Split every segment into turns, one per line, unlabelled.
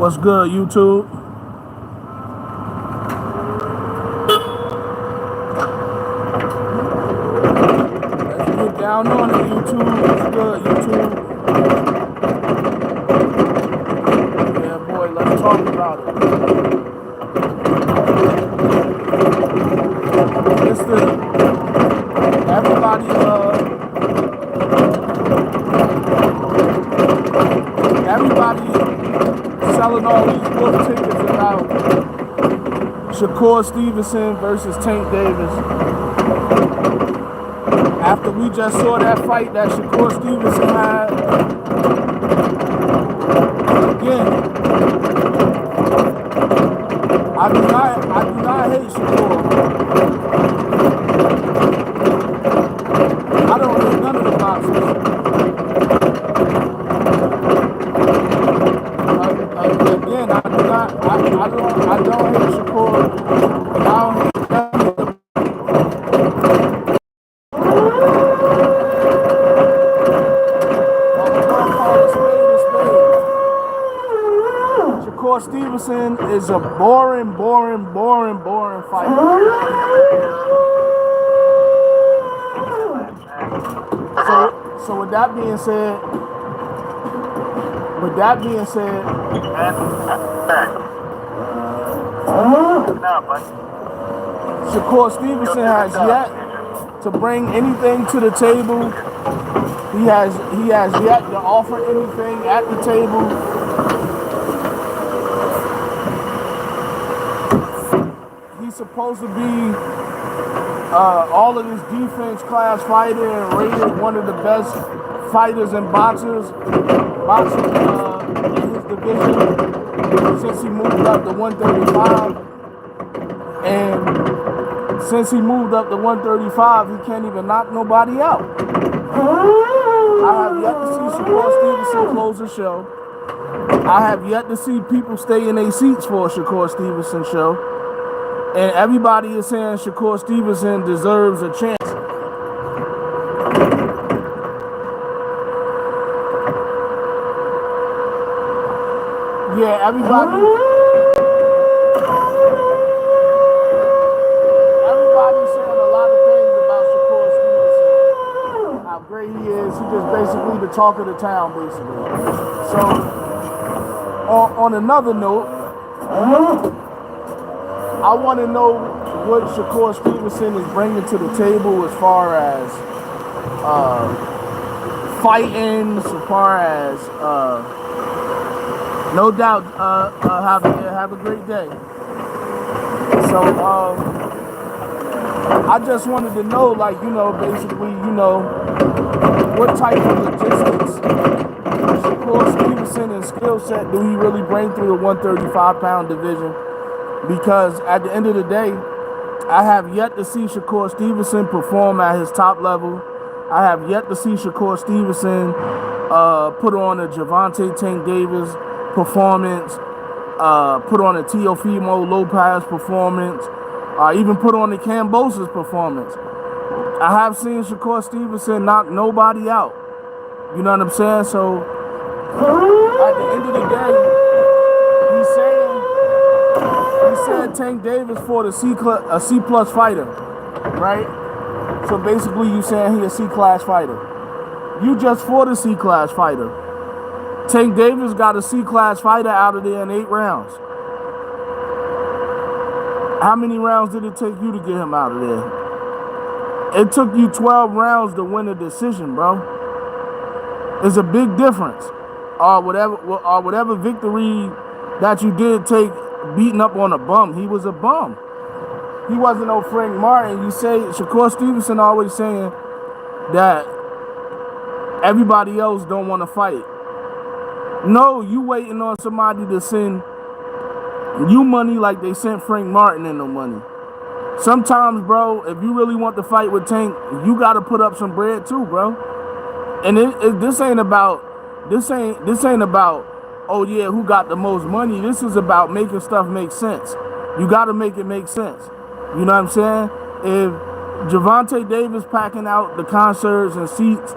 What's good, YouTube? Let's get down on it, YouTube. What's good, YouTube? Yeah, boy, let's talk about it. Listen, everybody, selling all these book tickets about Shakur Stevenson versus Tank Davis. After we just saw that fight that Shakur Stevenson had, again, I do not hate Shakur. I don't hate none of the boxers. Again, I don't hate Shakur. And I don't hate none of the Shakur Stevenson is a boring fighter. So with that being said, Shakur Stevenson has yet to bring anything to the table. He has yet to offer anything at the table. He's supposed to be all of this defense class fighter and rated one of the best fighters and boxers in his division since he moved up to 135. And since he moved up to 135, he can't even knock nobody out. I have yet to see Shakur Stevenson close a show. I have yet to see people stay in their seats for a Shakur Stevenson show. And everybody is saying Shakur Stevenson deserves a chance. Yeah, everybody's saying a lot of things about Shakur Stevenson. How great he is. He's just basically the talk of the town, basically. So, on another note, I want to know what Shakur Stevenson is bringing to the table as far as fighting, as far as no doubt have a great day. So I just wanted to know, like, basically, what type of logistics Shakur Stevenson and skill set do he really bring through the 135-pound division? Because at the end of the day, I have yet to see Shakur Stevenson perform at his top level. I have yet to see Shakur Stevenson put on a Gervonta Tank Davis performance, put on a Teofimo Lopez performance, even put on the Kambosos performance. I have seen Shakur Stevenson knock nobody out. You know what I'm saying? So at the end of the day, he said Tank Davis fought a C-plus fighter, right? So basically you saying he a C-class fighter. You just fought a C-class fighter. Tank Davis got a C-class fighter out of there in 8 rounds. How many rounds did it take you to get him out of there? It took you 12 rounds to win a decision, bro. It's a big difference. Or whatever victory that you did take beating up on a bum. He was a bum. He wasn't no Frank Martin. You say Shakur Stevenson always saying that everybody else don't want to fight. No, you waiting on somebody to send you money like they sent Frank Martin in no money. Sometimes, bro, if you really want to fight with Tank, you got to put up some bread too, bro. And this ain't about, oh yeah, who got the most money. This is about making stuff make sense. You got to make it make sense. You know what I'm saying? If Gervonta Davis packing out the concerts and seats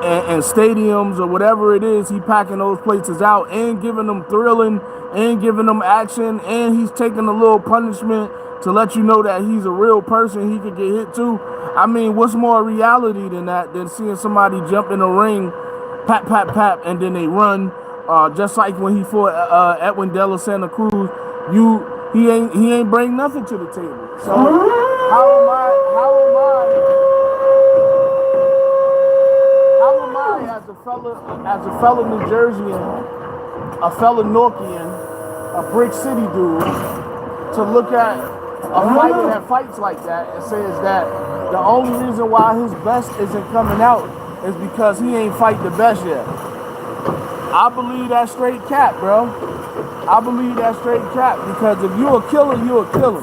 and stadiums or whatever it is, he packing those places out and giving them thrilling and giving them action, and he's taking a little punishment to let you know that he's a real person he could get hit too. I mean, what's more reality than that, than seeing somebody jump in the ring, pap, pap, pap, and then they run, just like when he fought Edwin De La Santa Cruz. He ain't bring nothing to the table. So how am I as a fellow New Jerseyan, a fellow Norkian, a Brick City dude, to look at a fighter that fights like that and says that the only reason why his best isn't coming out is because he ain't fight the best yet? I believe that straight cap, bro. I believe that straight cap, because if you a killer, you a killer.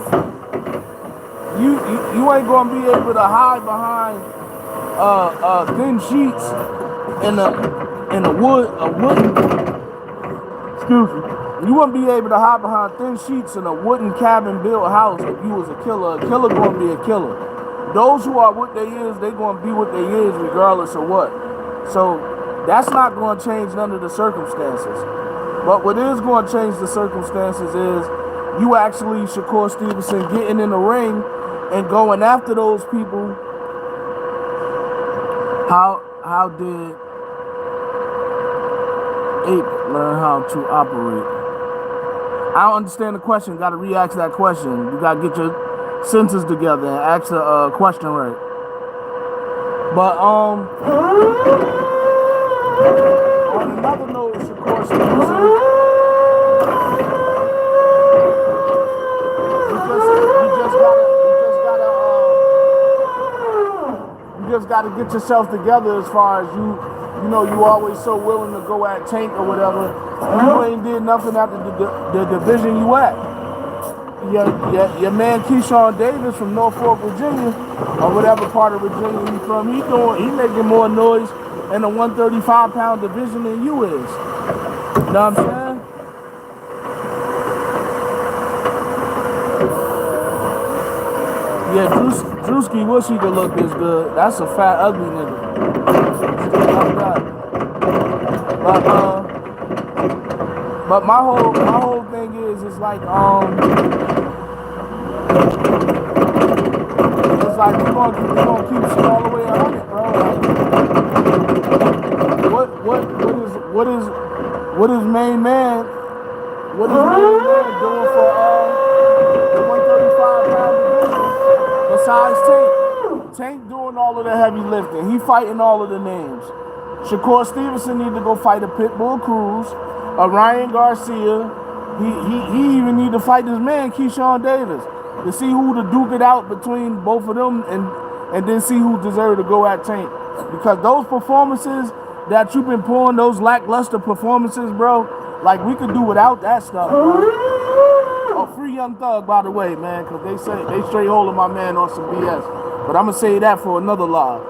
You ain't gonna be able to hide behind thin sheets in a wooden. Excuse me. You wouldn't be able to hide behind thin sheets in a wooden cabin built house if you was a killer. A killer gonna be a killer. Those who are what they is, they gonna be what they is regardless of what. So that's not gonna change none of the circumstances. But what is gonna change the circumstances is you actually, Shakur Stevenson, getting in the ring and going after those people. How did Ape learn how to operate? I don't understand the question. You got to re-ask that question. You got to get your sentences together and ask the question right. But on another note, Shakur Stevenson, you just gotta get yourself together as far as you always so willing to go at Tank or whatever. You ain't did nothing after the division you at. Your man Keyshawn Davis from Norfolk, Virginia, or whatever part of Virginia he's from, he making more noise in the 135-pound division than you is. You know what I'm saying? Yeah, Drewski wish he could look this good. That's a fat, ugly nigga. But my whole thing is like it's like we're gonna keep shit all the way 100, bro. Like, what is main man doing for the 135-pound division besides Tank? Tank doing all of the heavy lifting. He fighting all of the names. Shakur Stevenson need to go fight a Pitbull Cruz, a Ryan Garcia. He even need to fight his man Keyshawn Davis to see who to duke it out between both of them, and then see who deserve to go at Tank. Because those performances that you've been pulling, those lackluster performances, bro, like we could do without that stuff, bro. Oh, free Young Thug, by the way, man, because they say they straight holding my man on some BS. But I'm gonna say that for another live.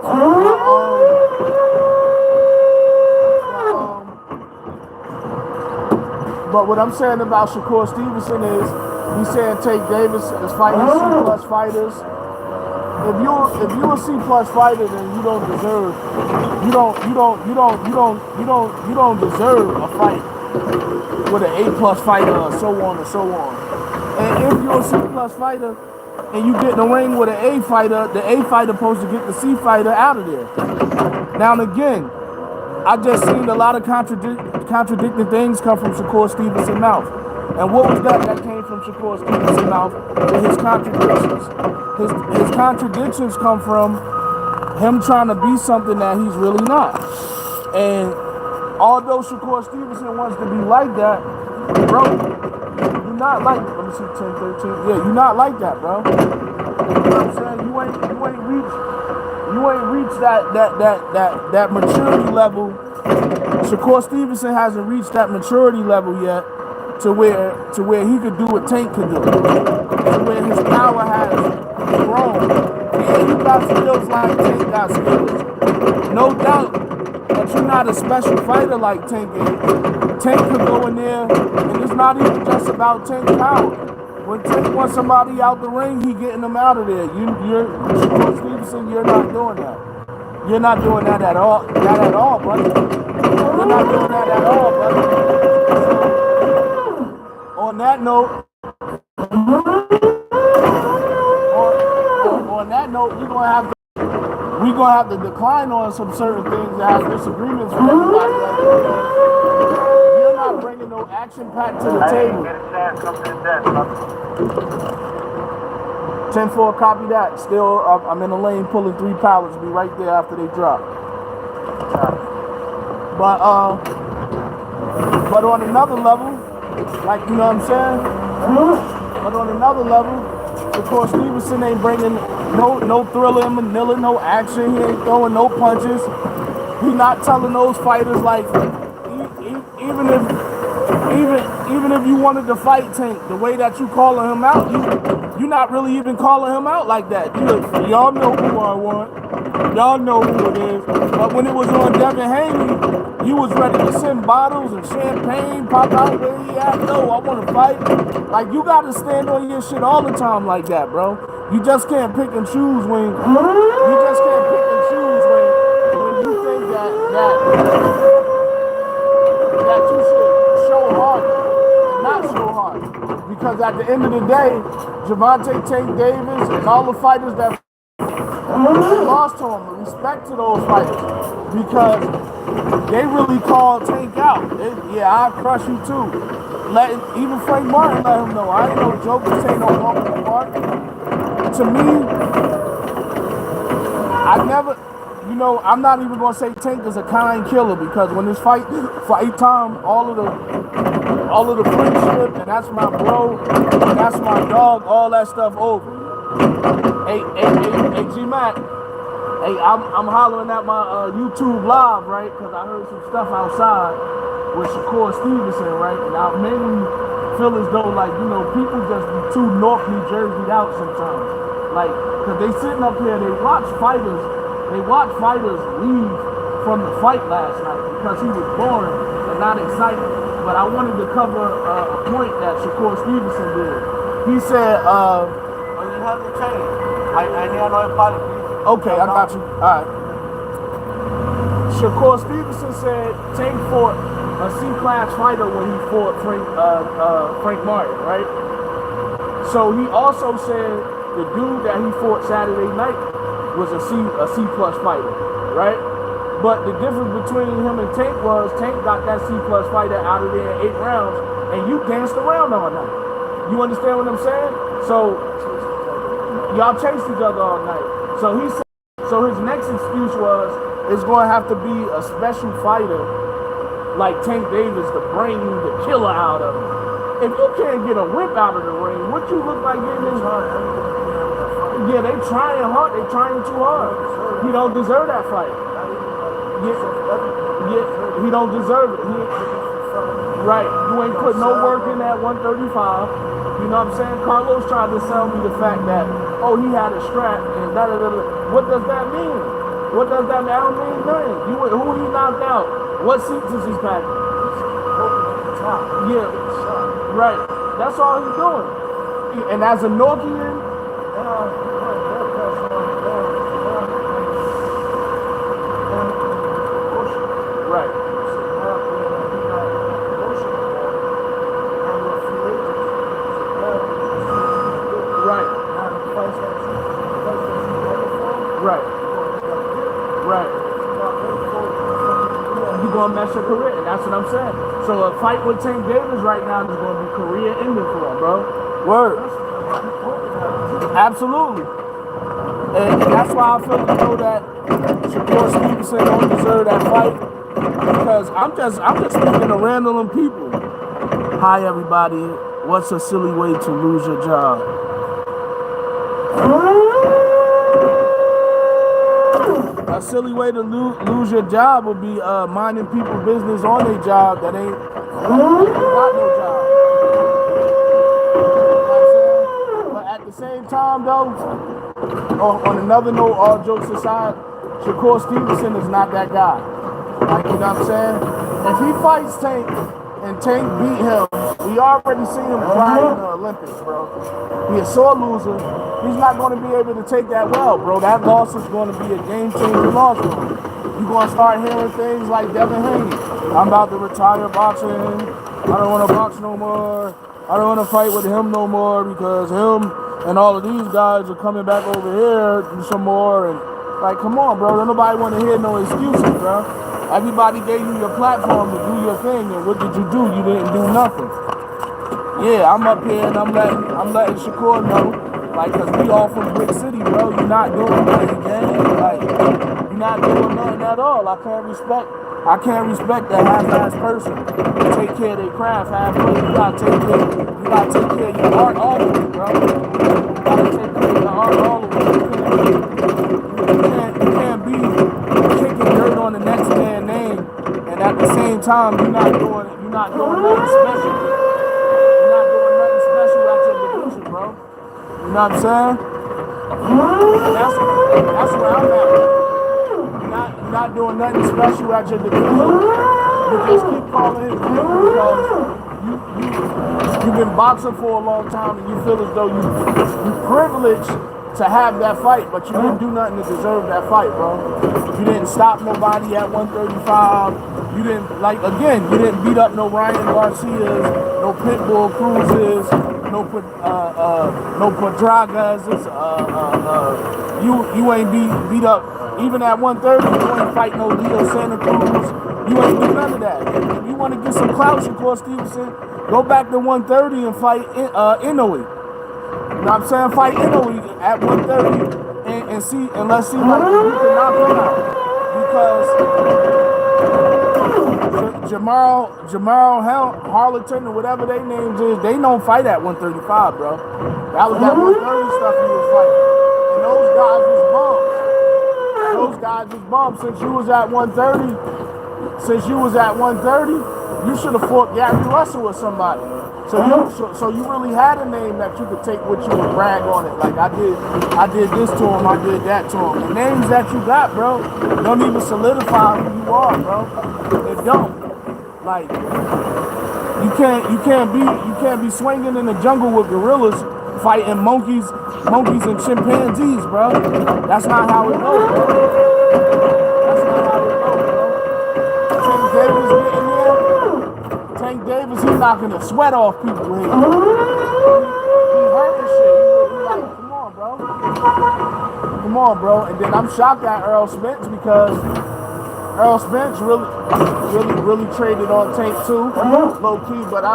But what I'm saying about Shakur Stevenson is, he's saying Tank Davis is fighting C+ fighters. If you're a C+ fighter, then you don't deserve a fight with an A+ fighter, or so on and so on. And if you're a C+ fighter and you get in the ring with an A fighter, the A fighter supposed to get the C fighter out of there. Now and again, I just seen a lot of contradicting things come from Shakur Stevenson's mouth. And what was that came from Shakur Stevenson's mouth? His contradictions. His contradictions come from him trying to be something that he's really not. And although Shakur Stevenson wants to be like that, bro, you're not like, let me see, 10, 13. Yeah, you're not like that, bro. You know what I'm saying? You ain't reached that maturity level. Shakur Stevenson hasn't reached that maturity level yet to where he could do what Tank could do. To where his power has grown. Yeah, you got skills like Tank got skills. No doubt. But you're not a special fighter like Tank is. Tank could go in there, and it's not even just about Tank power. When Tank wants somebody out the ring, he getting them out of there. You're Shakur Stevenson, you're not doing that. You're not doing that at all. Not at all, buddy. You're not doing that at all, buddy. On that note, on that note, we're gonna have to decline on some certain things that have disagreements with everybody. You're not bringing no action pack to the table. 10-4, copy that. Still, I'm in the lane pulling 3 pallets. Be right there after they drop. But on another level, like, you know what I'm saying? But on another level, of course, Stevenson ain't bringing no thriller in Manila, no action. He ain't throwing no punches. He not telling those fighters, like, even if you wanted to fight Tank, the way that you calling him out, you not really even calling him out like that. Y'all know who I want. Y'all know who it is. But when it was on Devin Haney, you was ready to send bottles and champagne, pop out where he at. No, I want to fight. Like, you got to stand on your shit all the time like that, bro. You just can't pick and choose when you think that you should show hard and not show hard. Because at the end of the day, Gervonta Tank Davis and all the fighters that lost to him, respect to those fighters, because they really called Tank out. I'll crush you too. Even Frank Martin let him know, I ain't no joke, this ain't no walk in the park. To me, I'm not even gonna say Tank is a kind killer, because when this fight time, all of the friendship, and that's my bro, and that's my dog, all that stuff over. Hey, G-Mac. Hey, I'm hollering at my YouTube live, right? Because I heard some stuff outside with Shakur Stevenson, right? And I mainly feel as though, like, people just be too North New Jersey'd out sometimes. Like, because they sitting up here, they watch fighters leave from the fight last night because he was boring and not excited. But I wanted to cover a point that Shakur Stevenson did. He said,
you have to change. I need no apology.
Okay, I got you. All right. Shakur Stevenson said Tank fought a C-class fighter when he fought Frank Martin, right? So he also said the dude that he fought Saturday night was a C-plus fighter, right? But the difference between him and Tank was Tank got that C-plus fighter out of there in 8 rounds, and you danced around all night. You understand what I'm saying? So y'all chased each other all night. So he said, so his next excuse was, it's going to have to be a special fighter like Tank Davis to bring the killer out of him. If you can't get a whip out of the ring, what you look like getting this hard? Yeah, they trying hard. They trying too hard. He don't deserve that fight. Yeah, he don't deserve it. Right. You ain't put no work in that 135. You know what I'm saying? Carlos tried to sell me the fact that, oh, he had a strap and da-da-da-da. What does that mean? What does that mean? I don't mean nothing. Who he knocked out? What seats is he packing? Yeah. Right. That's all he's doing. And as a Norkian, right. Right. Right. Right. You're going to mess your career, and that's what I'm saying. So a fight with Tank Davis right now is going to be career ending for him, bro. Word. Absolutely. And that's why I feel as though that Shakur Stevenson don't deserve that fight. Because I'm just speaking to random people. Hi everybody. What's a silly way to lose your job? A silly way to lose your job would be minding people's business on their job that ain't got no job. But at the same time, though, on another note, all jokes aside, Shakur Stevenson is not that guy. Like, you know what I'm saying? If he fights Tank and Tank beat him We already seen him cry in the Olympics, bro. He a sore loser. He's not going to be able to take that well, bro. That loss is going to be a game-changing loss for him. You're going to start hearing things like Devin Haney. I'm about to retire boxing. I don't want to box no more. I don't want to fight with him no more because him and all of these guys are coming back over here to do some more. And like, come on, bro. Don't nobody want to hear no excuses, bro. Everybody gave you your platform to do your thing, and what did you do? You didn't do nothing. Yeah, I'm up here and I'm letting Shakur know, like, cause we all from Brick City, bro. You're not doing nothing, gang. Like, you're not doing nothing at all. I can't respect that half-ass person to take care of their craft halfway. You gotta take care of your art all the way, bro. You gotta take care of your art all the way. You can't be kicking dirt on the next man's name, and at the same time you're not doing nothing special. You're not doing nothing special at your division, bro. You know what I'm saying? That's where I'm at. You're not doing nothing special at your division. You just keep calling his name because you've been boxing for a long time and you feel as though you privileged to have that fight, but you didn't do nothing to deserve that fight, bro. You didn't stop nobody at 135. You didn't beat up no Ryan Garcias, no Pitbull Cruzes, no Pedragas. You ain't beat up. Even at 130, you ain't fight no Leo Santa Cruz. You ain't do none of that. If you want to get some clout, Shakur Stevenson, go back to 130 and fight Inoue. You know what I'm saying? Fight Inoue at 130 and let's see like if you can knock him out. Because Jamal Harleton or whatever their names is, they don't fight at 135, bro. That was that 130 stuff he was fighting. And those guys was bums. Those guys was bums. Since you was at 130, you should have fought Gary Russell or somebody. So you really had a name that you could take with you and brag on it. Like I did this to him, I did that to him. The names that you got, bro, don't even solidify who you are, bro. It don't. Like you can't be swinging in the jungle with gorillas fighting monkeys and chimpanzees, bro. That's not how it goes, bro. That's not how it goes, bro. Tank Davis getting there. Tank Davis, he's knocking the sweat off people here. He hurt and shit. He like, come on, bro. And then I'm shocked at Earl Spence because Earl Spence really traded on Tank too, low key. But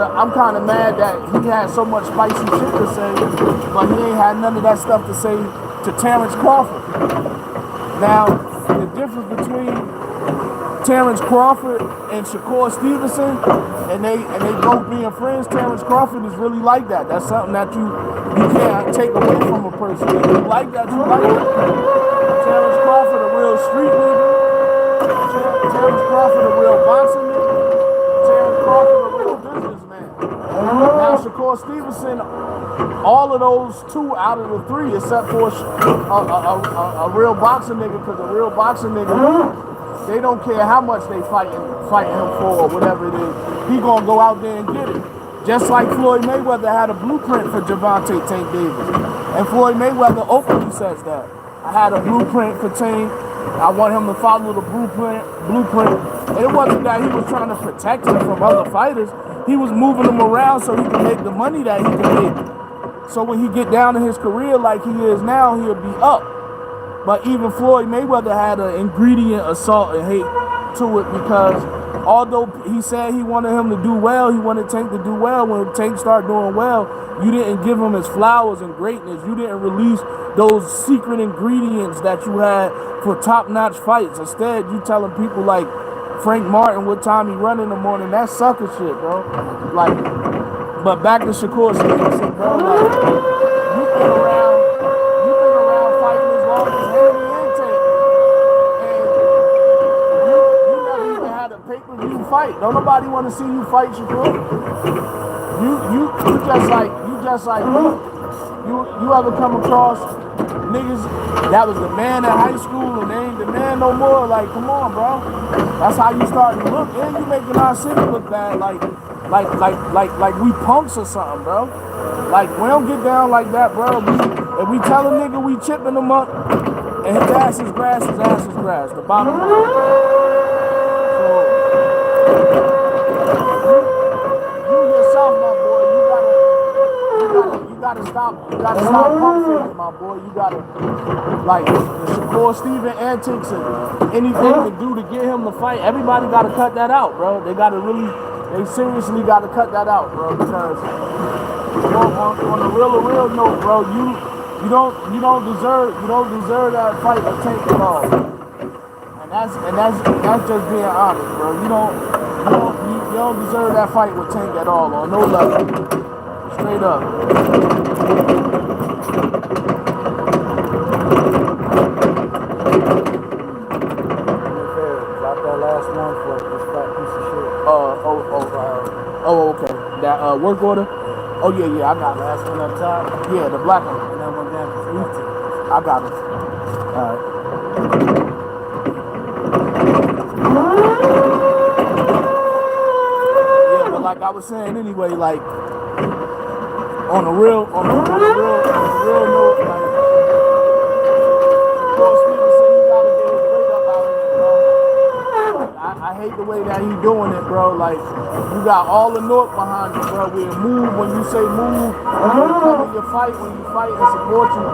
I'm kind of mad that he had so much spicy shit to say, but he ain't had none of that stuff to say to Terrence Crawford. Now, the difference between Terrence Crawford and Shakur Stevenson, and they both being friends, Terrence Crawford is really like that. That's something that you can't take away from a person. If you like that, you like that. Terrence Crawford, a real street nigga. Terrence Crawford, a real boxing nigga. Terrence Crawford, a real businessman. Now, Shakur Stevenson, all of those two out of the three, except for a real boxing nigga, because a real boxing nigga, they don't care how much they fighting him for or whatever it is. He gonna go out there and get it. Just like Floyd Mayweather had a blueprint for Gervonta Tank Davis. And Floyd Mayweather openly says that. I had a blueprint for Tank. I want him to follow the blueprint. And it wasn't that he was trying to protect him from other fighters. He was moving him around so he could make the money that he could make. So when he get down in his career like he is now, he'll be up. But even Floyd Mayweather had an ingredient of salt and hate to it because although he said he wanted him to do well, he wanted Tank to do well. When Tank started doing well, you didn't give him his flowers and greatness. You didn't release those secret ingredients that you had for top-notch fights. Instead, you telling people like Frank Martin what time he run in the morning. That's sucker shit, bro. Like, but back to Shakur Stevenson, bro. Like, you've been around fighting as long as Haney and Tank, and you never even had a pay-per-view fight. Don't nobody want to see you fight, Shakur. You just like me. You ever come across niggas that was the man in high school and the man no more. Like, come on, bro. That's how you start to look, and you making our city look bad, like we punks or something, bro. Like, we don't get down like that, bro. If we tell a nigga we chipping him up, and his ass is grass, his ass is grass. The bottom line. So, you yourself, my boy, you gotta stop punk faking, my boy. You gotta, like, the Shakur Steven antics and anything to do to get him to fight. Everybody gotta cut that out, bro. They seriously gotta cut that out, bro. Because on a real note, bro, you don't deserve that fight to Tank at all. And that's just being honest, bro. You don't deserve that fight with Tank at all, on no level. Straight up.
Drop that last one for this fat piece of shit.
Oh, okay. That work order? Oh yeah, I got it.
Last one up top.
Yeah, the black one.
And that one down.
I got it. Alright. Yeah, but like I was saying anyway, like on a real note, like Paul Stevenson, he gotta get his weight up out of it, bro. I hate the way that he doing it, bro. Like, you got all the North behind you, bro. We'll move when you say move. When you come in your fight, when you fight and support you,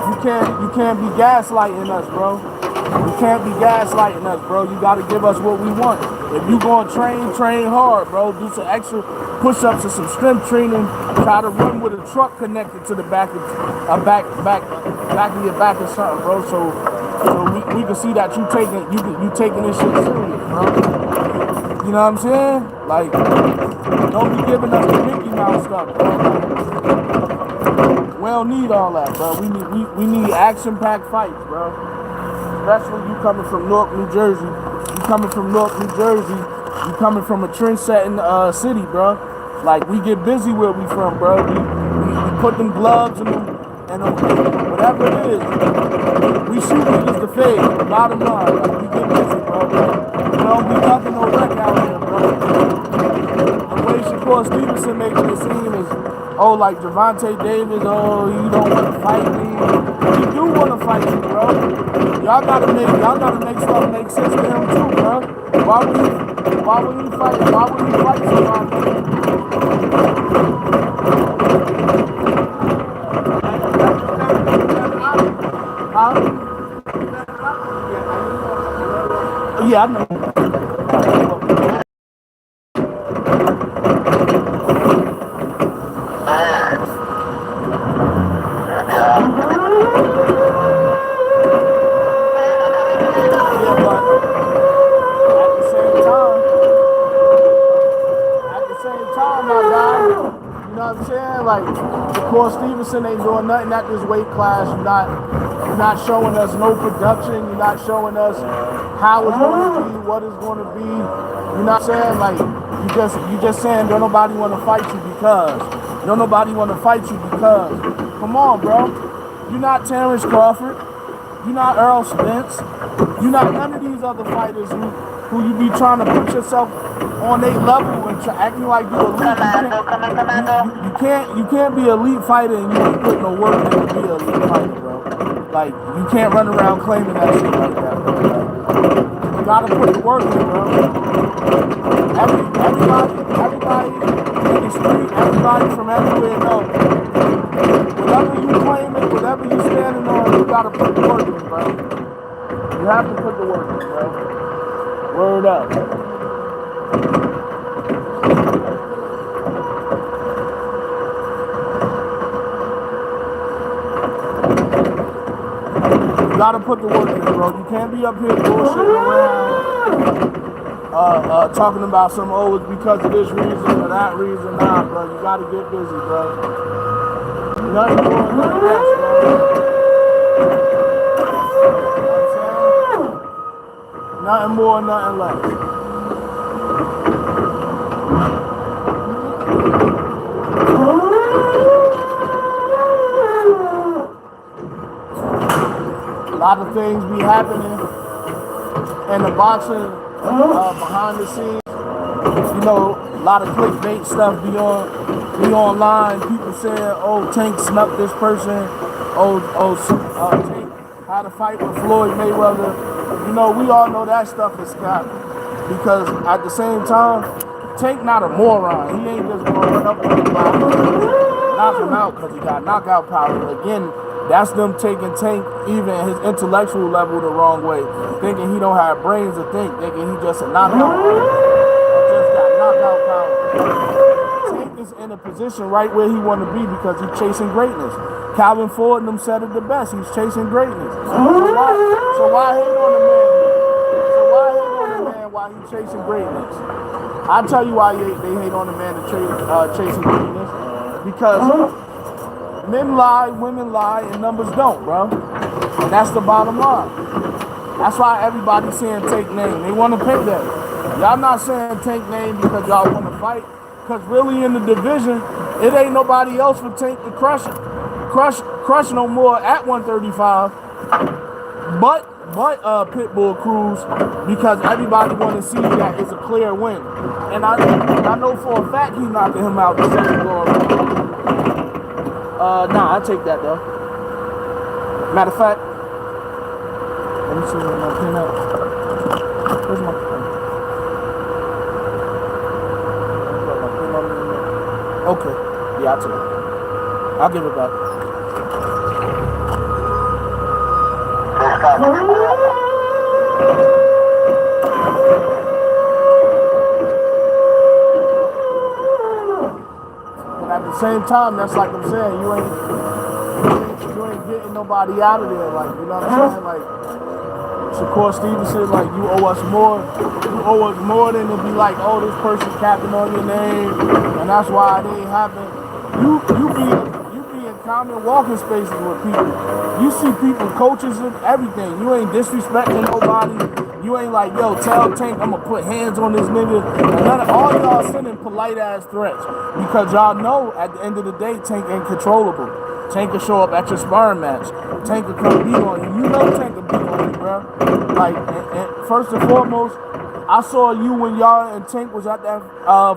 you can't be gaslighting us, bro. You can't be gaslighting us, bro. You gotta give us what we want. If you gonna train hard, bro. Do some extra push-ups and some strength training. Try to run with a truck connected to the back of your back or something, bro. So we can see that you taking this shit serious, bro. You know what I'm saying? Like, don't be giving us the Mickey Mouse stuff, bro. We don't need all that, bro. We need action-packed fights, bro. Especially you coming from Newark, New Jersey. You coming from a trend-setting city, bro. Like, we get busy where we from, bro. We put them gloves and whatever it is. We shoot niggas to fade. Bottom line, like, we get busy, bro. We don't be nothing no wreck out here, bro. The way Shakur Stevenson makes it seem is, oh, like Javante Davis, oh, you don't want to fight me. You do want to fight you, bro. Y'all gotta make stuff make sense to him too, bro. Why would he fight somebody? Huh? Yeah, I know. Like, Shakur Stevenson ain't doing nothing at this weight class. You're not showing us no production. You're not showing us how it's going to be, what it's going to be. You're not saying, like, you just saying don't nobody want to fight you because. Don't nobody want to fight you because. Come on, bro. You're not Terrence Crawford. You're not Earl Spence. You're not none of these other fighters who you be trying to put yourself on their level and acting like you're elite. You can't be an elite fighter and you ain't put no work in to be an elite fighter, bro. Like, you can't run around claiming that shit like that, bro. Like, you gotta put the work in, bro. Everybody in the street, everybody from everywhere knows. Whatever you claiming, whatever you standing on, you gotta put the work in, bro. You have to put the work in, bro. Word up. You gotta put the work in, bro. You can't be up here bullshitting around, talking about some, oh, it's because of this reason or that reason. Nah, bro. You gotta get busy, bro. Nothing more, nothing less, bro. You know what I'm saying? Nothing more, nothing less. A lot of things be happening. A and the boxing behind the scenes. You know, a lot of clickbait stuff be online. People saying, "Oh, Tank snuck this person." Tank had a fight with Floyd Mayweather. You know, we all know that stuff is cap. Because at the same time, Tank not a moron. He ain't just gonna run up on anybody, knock him out because he got knockout power. Again, that's them taking Tank, even his intellectual level, the wrong way. Thinking he don't have brains to think. Thinking he just a knockout just got knockout power. Tank is in a position right where he want to be because he's chasing greatness. Calvin Ford and them said it the best. He's chasing greatness. So why hate on the man? Why he's chasing greatness? I'll tell you why they hate on the man chasing greatness. Because men lie, women lie, and numbers don't, bro. And that's the bottom line. That's why everybody's saying Tank name. They want to pay that. Y'all not saying Tank name because y'all want to fight. Because really in the division, it ain't nobody else for Tank to crush no more at 135. But Pitbull Cruz, because everybody want to see that it's a clear win. And I know for a fact he's knocking him out the second go around. Nah, I take that though. Matter of fact, let me see where my pen at. Where's my pen? Okay, yeah, I'll take it. I'll give it back. But at the same time, that's like I'm saying, you ain't getting nobody out of there, like, you know what I'm saying? Like Shakur Stevenson, like, you owe us more than to be like, oh, this person capping on your name, and that's why it ain't happen. You be in common walking spaces with people. You see people, coaches and everything. You ain't disrespecting nobody. You ain't like, yo, tell Tank I'm gonna put hands on this nigga. And all y'all sending polite ass threats because y'all know at the end of the day Tank ain't controllable. Tank can show up at your sparring match. Tank can come beat on you. You know Tank can beat on you, bro. Like, and first and foremost, I saw you when y'all and Tank was at that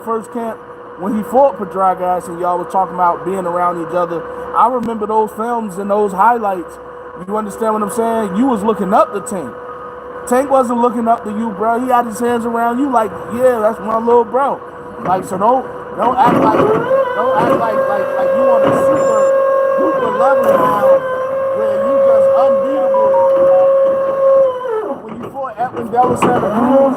first camp when he fought Pedragas and y'all was talking about being around each other. I remember those films and those highlights. You understand what I'm saying? You was looking up to Tank. Tank wasn't looking up to you, bro. He had his hands around you like, yeah, that's my little bro. Like, so don't act like you on a super level now where you just unbeatable. When you fought Edwin Della Santa Cruz,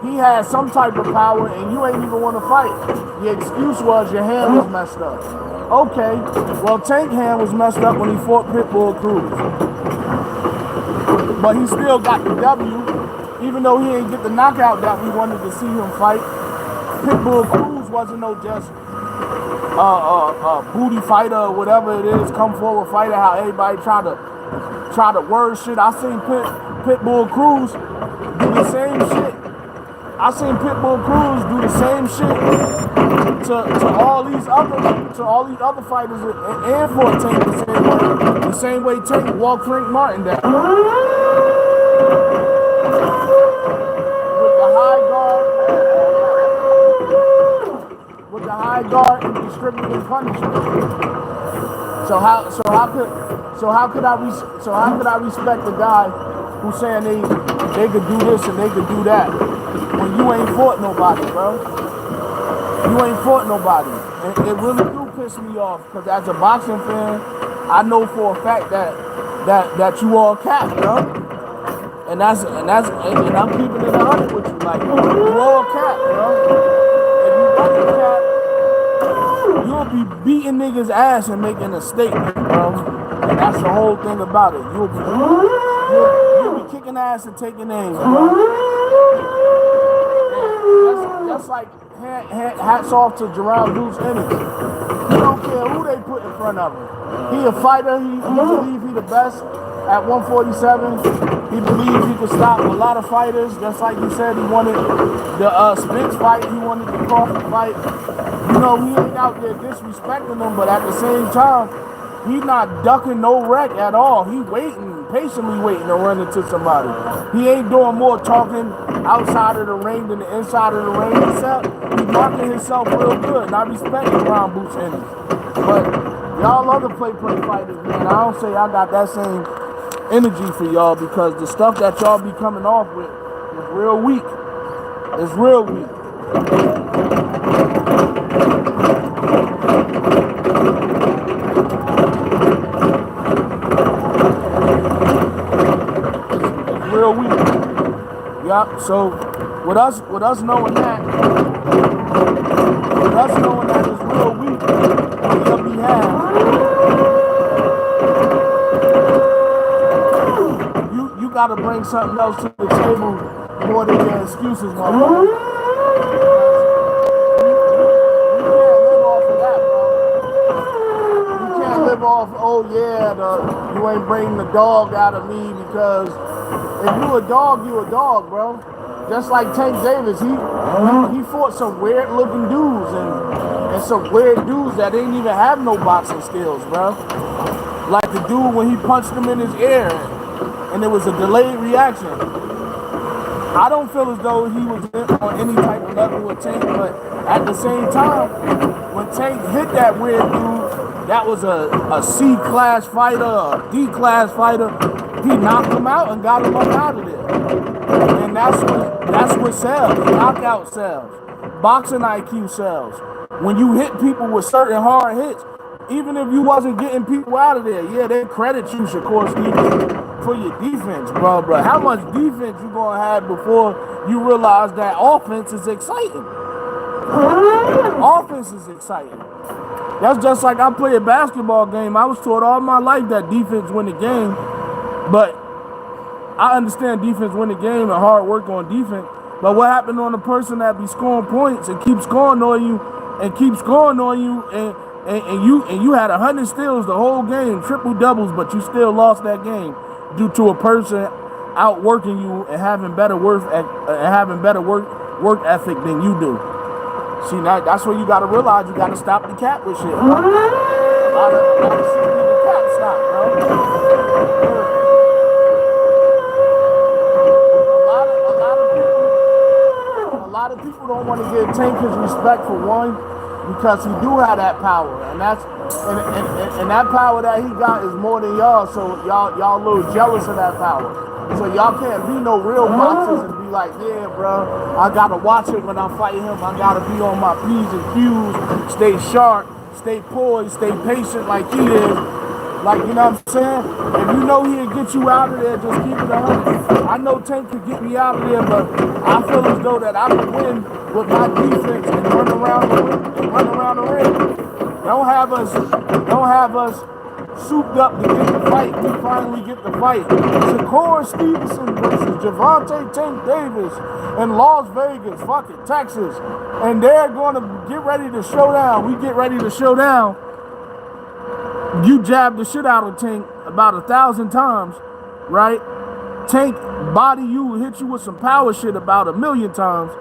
he had some type of power and you ain't even want to fight. The excuse was your hand was messed up. Okay, well, Tank hand was messed up when he fought Pitbull Cruz. But he still got the W, even though he ain't get the knockout that we wanted to see him fight. Pitbull Cruz wasn't no just booty fighter or whatever it is, come forward fighter, how everybody try to word shit. I seen Pitbull Cruz do the same shit. I seen Pitbull Cruz do the same shit to all these other fighters and for Tank the same way Tank walked Frank Martin down. With the high guard and distributing punishment. So how could I respect the guy who's saying they could do this and they could do that when you ain't fought nobody, bro? You ain't fought nobody. And it really do piss me off because as a boxing fan, I know for a fact that you all cap, bro. And I'm keeping it 100 with you, like you all cap, bro. If you wasn't cap, you'll be beating niggas' ass and making a statement, bro. And that's the whole thing about it. You'll be kicking ass and taking names, bro. That's like hats off to Gerald Deuce Ennis. He don't care who they put in front of him. He a fighter. He believes he the best at 147. He believes he could stop a lot of fighters. Just like he said, he wanted the Spence fight. He wanted the Crawford fight. You know, he ain't out there disrespecting them, but at the same time, he's not ducking no wreck at all. He waiting. patiently waiting to run into somebody. He ain't doing more talking outside of the ring than the inside of the ring himself. He's marking himself real good, and I respect the Brown Boots energy. But y'all other play fighters, man, I don't say I got that same energy for y'all because the stuff that y'all be coming off with is real weak. It's real weak. It's real weak. Yep. So with us knowing that, it's real weak on your behalf, you gotta bring something else to the table more than your excuses, my brother. Live off, oh yeah, you ain't bringing the dog out of me because if you a dog, bro. Just like Tank Davis, he fought some weird looking dudes and some weird dudes that didn't even have no boxing skills, bro. Like the dude when he punched him in his ear and it was a delayed reaction. I don't feel as though he was on any type of level with Tank, but at the same time, when Tank hit that weird dude, that was a C-class fighter, a D-class fighter. He knocked him out and got him up out of there. And that's what sells. Knockout sells. Boxing IQ sells. When you hit people with certain hard hits, even if you wasn't getting people out of there, yeah, they credit you, Shakur Stevenson, for your defense, bro. How much defense you gonna have before you realize that offense is exciting? Offense is exciting. That's just like I play a basketball game. I was taught all my life that defense win the game, but I understand defense win the game and hard work on defense. But what happened on the person that be scoring points and keeps scoring on you and you had 100 steals the whole game, triple doubles, but you still lost that game due to a person outworking you and having better work ethic than you do. See, that's where you gotta realize you gotta stop the cap with shit, bro. A lot of shit need the cap stop, bro. A lot of people don't want to give Tank his respect for one, because he do have that power, and that power that he got is more than y'all. So y'all a little jealous of that power. So y'all can't be no real boxers and be like, yeah, bro, I gotta watch it when I fight him. I gotta be on my P's and Q's, stay sharp, stay poised, stay patient like he is. Like, you know what I'm saying? If you know he'll get you out of there, just keep it 100. I know Tank could get me out of there, but I feel as though that I can win with my defense and run around the ring. Don't have us souped up to get the fight. We finally get the fight. Shakur Stevenson versus Gervonta Tank Davis in Las Vegas, Texas. And they're going to get ready to show down. We get ready to show down. You jab the shit out of Tank about 1,000 times, right? Tank body you, hit you with some power shit about 1,000,000 times.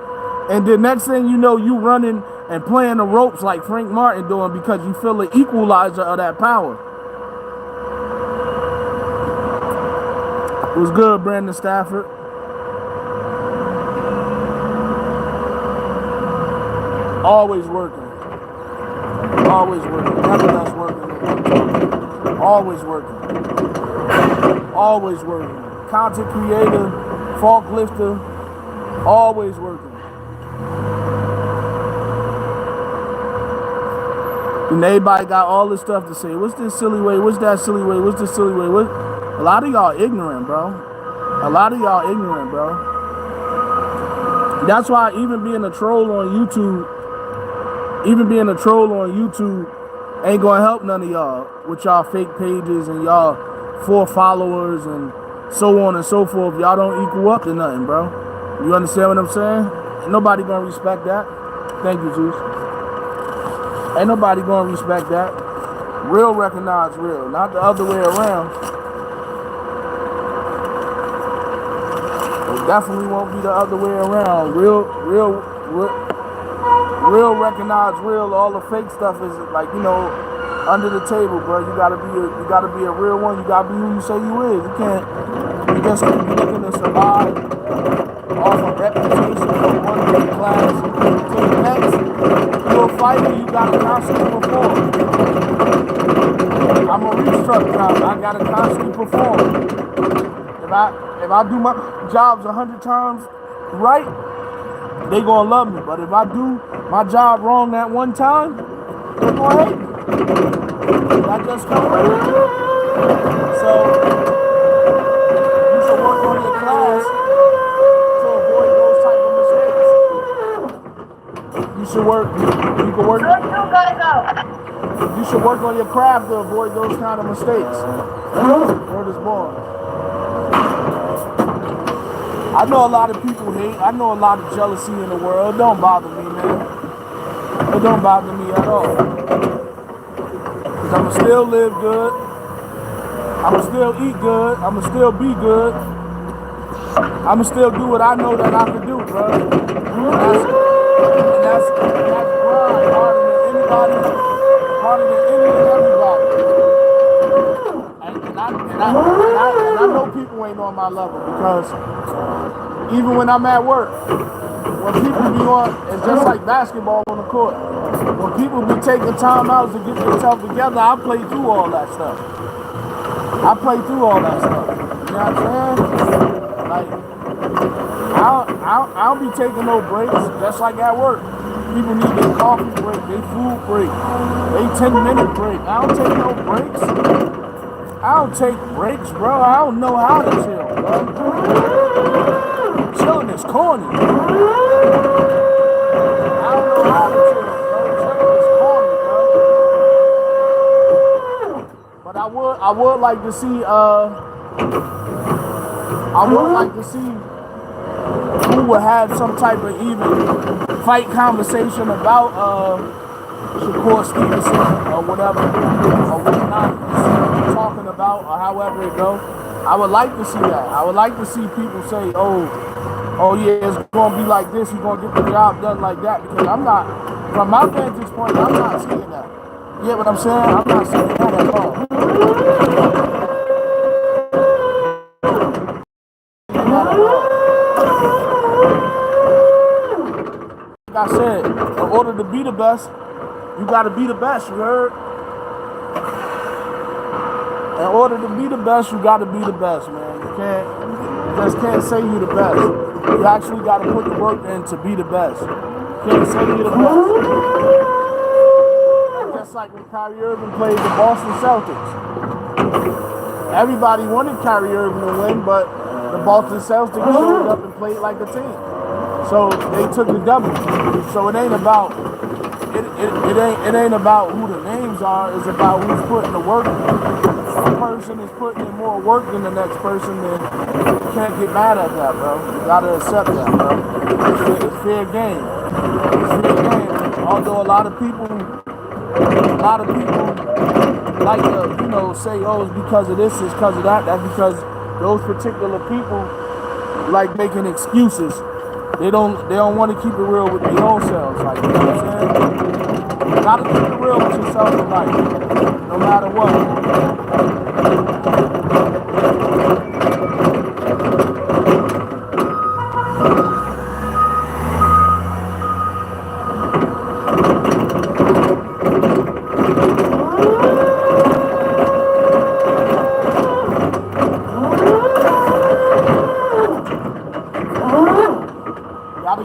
And then next thing you know, you running and playing the ropes like Frank Martin doing because you feel the equalizer of that power. It was good, Brandon Stafford. Always working. Always working. Never less working. Always working. Always working. Content creator, forklifter, always working. And everybody got all this stuff to say. What's this silly way? What's that silly way? What's this silly way? A lot of y'all ignorant, bro. That's why even being a troll on YouTube ain't gonna help none of y'all with y'all fake pages and y'all 4 followers and so on and so forth. Y'all don't equal up to nothing, bro. You understand what I'm saying? Ain't nobody gonna respect that. Thank you, Zeus. Ain't nobody gonna respect that. Real recognize real, not the other way around. It definitely won't be the other way around. Real recognize real. All the fake stuff is like, you know, under the table, bro. You gotta be a real one. You gotta be who you say you is. You can't. You just can't be looking to survive off a reputation from one big class to the next. You're a fighter. You gotta constantly perform. I'm a reach truck driver. I gotta constantly perform. If I do my jobs 100 times right, they gonna love me. But if I do my job wrong that one time, they gonna hate me. That just comes with it. So you should work on your class to avoid those type of mistakes. You should work. You can work. You should work on your craft to avoid those kind of mistakes. Word is born. I know a lot of people hate. I know a lot of jealousy in the world. It don't bother me, man. It don't bother me at all. Because I'ma still live good. I'ma still eat good. I'ma still be good. I'ma still do what I know that I can do, bro. And that's grind harder than anybody, harder than any and everybody. And I know people ain't on my level because even when I'm at work, when people be on, it's just like basketball on the court. When people be taking time out to get themselves together, I play through all that stuff. I play through all that stuff. You know what I'm saying? Like, I don't be taking no breaks, just like at work. People need their coffee break, their food break, they 10-minute break. I don't take no breaks. I don't take breaks, bro. I don't know how to chill, bro. Chilling is corny. I don't know how to chill, bro. Chilling is corny, bro. But I would like to see, who would have some type of even fight conversation about Shakur Stevenson or whatever, or whatnot talking about, or however it goes. I would like to see that. I would like to see people say, oh yeah, it's gonna be like this, you're gonna get the job done like that, because I'm not, from my vantage point, I'm not seeing that. You get what I'm saying? I'm not seeing that at all. Like I said, in order to be the best, you gotta be the best, you heard? In order to be the best, you gotta be the best, man. You just can't say you the best. You actually gotta put the work in to be the best. You can't say you're the best. Just like when Kyrie Irving played the Boston Celtics. Everybody wanted Kyrie Irving to win, but the Boston Celtics showed up and played like a team. So they took the W. So it ain't about it ain't about who the names are. It's about who's putting the work in. If one person is putting in more work than the next person, then you can't get mad at that, bro. You gotta accept that, bro. It's fair game. It's fair game. Although a lot of people like to, say, oh, it's because of this, it's because of that. That's because those particular people like making excuses. They don't want to keep it real with their own selves. Like, you know what I'm saying? You gotta keep it real with yourself in life, no matter what.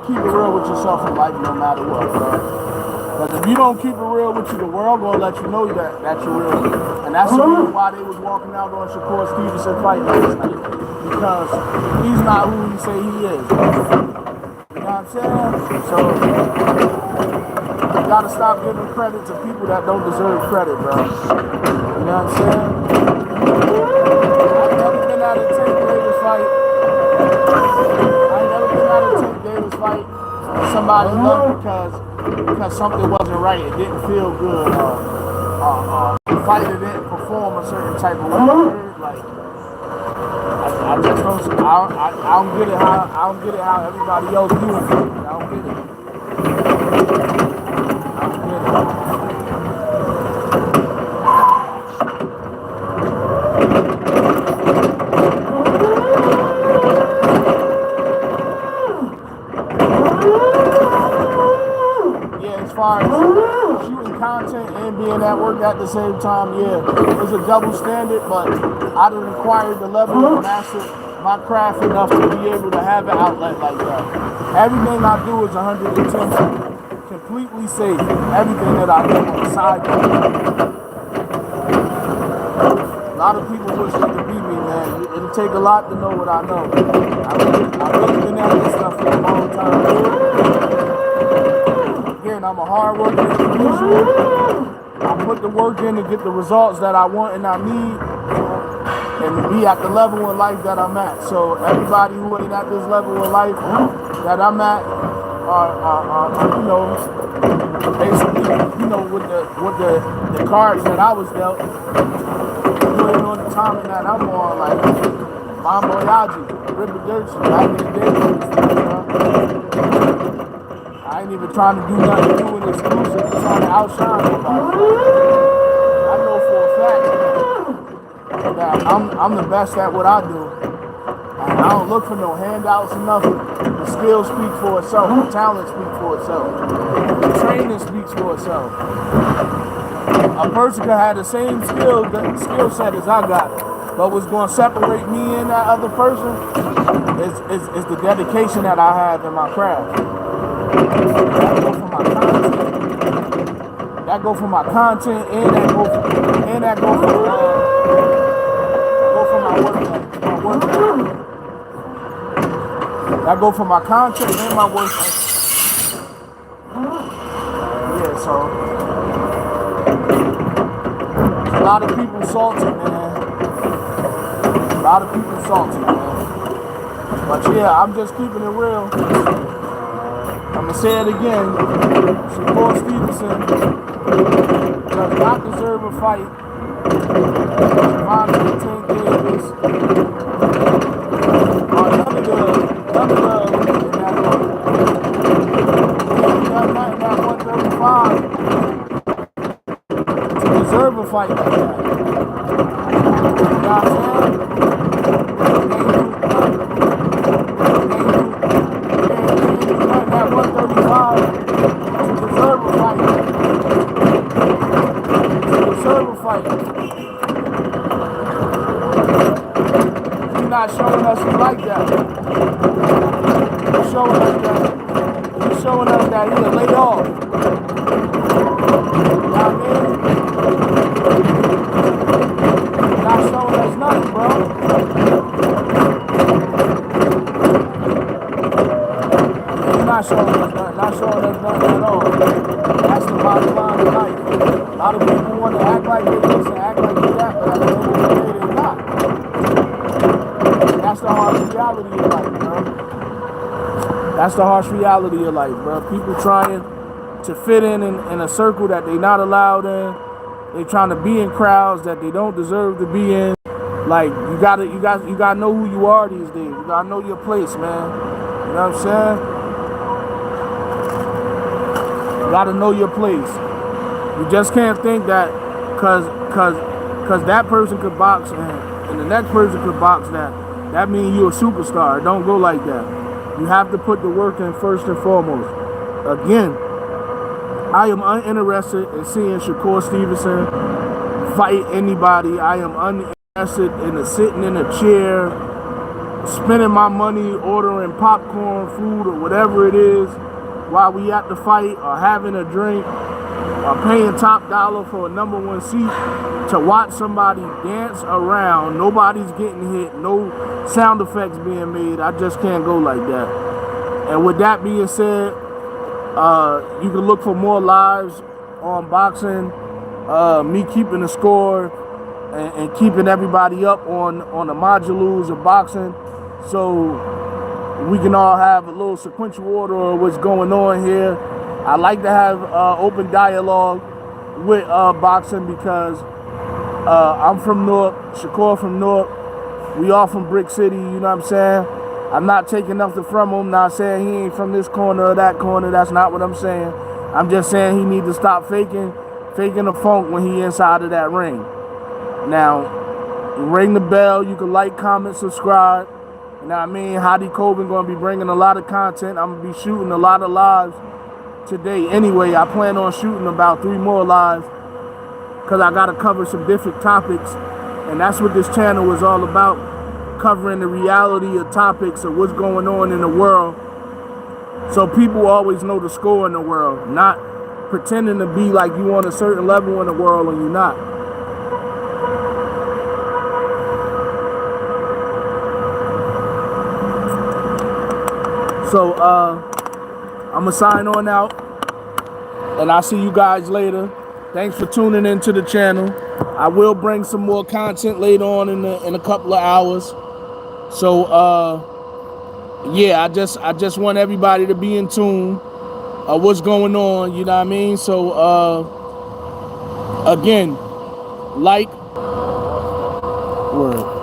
Keep it real with yourself in life no matter what, bro. Because if you don't keep it real with you, the world gonna let you know that you're real. And that's the reason why they was walking out on Shakur Stevenson fight last night. Because he's not who he say he is. You know what I'm saying? So you gotta stop giving credit to people that don't deserve credit, bro. You know what I'm saying? I've never been at a Tank Davis fight. Fight somebody left because something wasn't right. It didn't feel good. The fighter didn't perform a certain type of way. Like I just don't. I don't get it how everybody else doing it. I don't get it. I don't get it. far as shooting content and being at work at the same time, yeah, it's a double standard, but I done acquired the level of master my craft enough to be able to have an outlet like that. Everything I do is 110% completely safe. Everything that I do on the side. A lot of people wish they could be me, man. It'll take a lot to know what I know. I've really been at this stuff for a long time. Again, I'm a hard worker as usual. I put the work in to get the results that I want and I need, and be at the level in life that I'm at. So everybody who ain't at this level in life that I'm at are you know, basically, you know, with the cards that I was dealt, putting on the timing that I'm on, like Bon Voyage, Ripper Dirty, back in the day. I ain't even trying to do nothing new and exclusive, I'm trying to outshine nobody. I know for a fact that I'm the best at what I do. And I don't look for no handouts or nothing. The skills speak for itself. The talent speaks for itself. The training speaks for itself. A person could have the same skill set as I got, but what's going to separate me and that other person is the dedication that I have in my craft. That go for my content, and that go for my work ethic. I go for my content and my work ethic. Yeah, so a lot of people salty, man. A lot of people salty, man. But yeah, I'm just keeping it real. I'ma say it again. Shakur Stevenson does not deserve a fight. Devontae Tank Davis. None of the that 135 to deserve a fight like that. You know what I'm saying? That 135 to deserve a fight. To deserve a fight. He's not showing us he like that. He's showing us that he'll lay off. You know what I mean? He's not showing us nothing, bro. He's not showing us nothing at all. That's the bottom line of life. A lot of people want to act like they this and act like they that, but at the end of the day, they're not. That's the harsh reality of life, bro. That's the harsh reality of life, bro. People trying to fit in a circle that they not allowed in. They trying to be in crowds that they don't deserve to be in. Like you gotta know who you are these days. You gotta know your place, man. You know what I'm saying? You gotta know your place. You just can't think that cause that person could box and the next person could box that means you're a superstar. It don't go like that. You have to put the work in first and foremost. Again, I am uninterested in seeing Shakur Stevenson fight anybody. I am uninterested in sitting in a chair, spending my money, ordering popcorn, food, or whatever it is while we at the fight, or having a drink, or paying top dollar for a #1 seat to watch somebody dance around. Nobody's getting hit, no sound effects being made. I just can't go like that. And with that being said, you can look for more lives on boxing, me keeping the score and keeping everybody up on the modules of boxing, so we can all have a little sequential order of what's going on here. I like to have open dialogue with boxing because I'm from Newark, Shakur from Newark. We all from Brick City, you know what I'm saying? I'm not taking nothing from him, not saying he ain't from this corner or that corner. That's not what I'm saying. I'm just saying he need to stop faking the funk when he inside of that ring. Now, ring the bell. You can like, comment, subscribe. You know what I mean? Hadi Colvin going to be bringing a lot of content. I'm going to be shooting a lot of lives today anyway. I plan on shooting about 3 more lives because I got to cover some different topics. And that's what this channel is all about, covering the reality of topics of what's going on in the world. So people always know the score in the world, not pretending to be like you on a certain level in the world and you're not. So I'm gonna sign on out, and I'll see you guys later. Thanks for tuning into the channel. I will bring some more content later on in a couple of hours. So yeah, I just want everybody to be in tune of what's going on, you know what I mean? So again, like word.